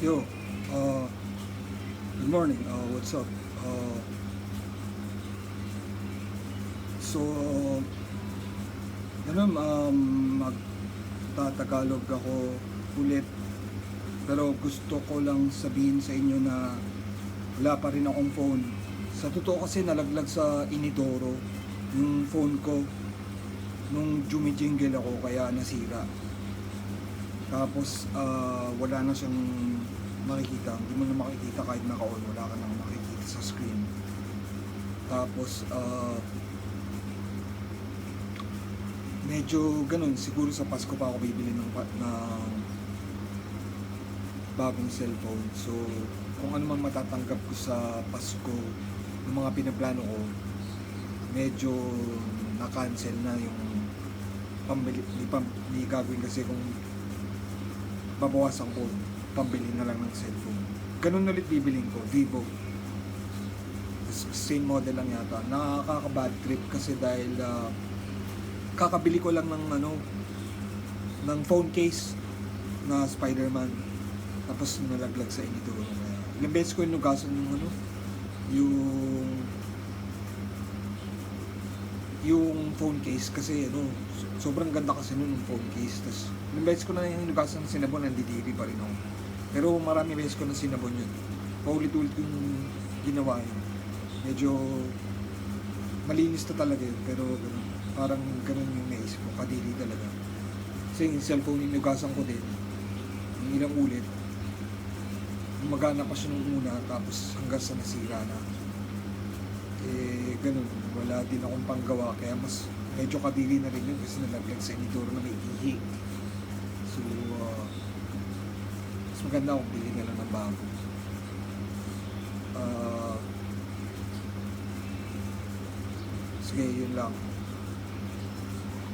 Yo, good morning. What's up? Uh, so, ganun, magtatagalog ako ulit. Pero gusto ko lang sabihin sa inyo na wala pa rin akong phone. Sa totoo kasi nalaglag sa inidoro yung phone ko nung jumijingle ako kaya nasira. Tapos wala na siyang makikita, hindi mo na makikita kahit naka-on, wala ka nang makikita sa screen. Tapos medyo ganun, siguro sa Pasko pa ako bibili ng bagong cellphone. So kung ano man matatanggap ko sa Pasko ng mga pinaplano ko, medyo na-cancel na yung pambili, di gagawin kasi kung babawasan ko, pambili na lang ng cellphone. Ganun ulit bibiling ko, Vivo. Same model lang yata. Nakaka-bad trip kasi dahil kakabili ko lang ng phone case na Spider-Man. Tapos nalaglag sa inidoro. Ilang beses ko inugasan yung phone case kasi sobrang ganda kasi nun yung phone case. Tapos ilang beses ko na yung inugasan ng sinabon, nandidiri pa rin ako. Pero marami beses ko na sinabon yun. Paulit-ulit yung ginawa yun. Medyo malinis na talaga yun, pero parang ganun yung naisip ko, kadiri talaga. Kasi yung cellphone yung inugasan ko din, yung ilang ulit, gumagana pa siya nung una, tapos hanggang sa nasira na. Ganun, wala din akong panggawa, kaya mas medyo kadiri na rin yun kasi nalaglag sa inidoro na may ihi. So mas maganda kung bili na lang ng bago. Sige, yun lang.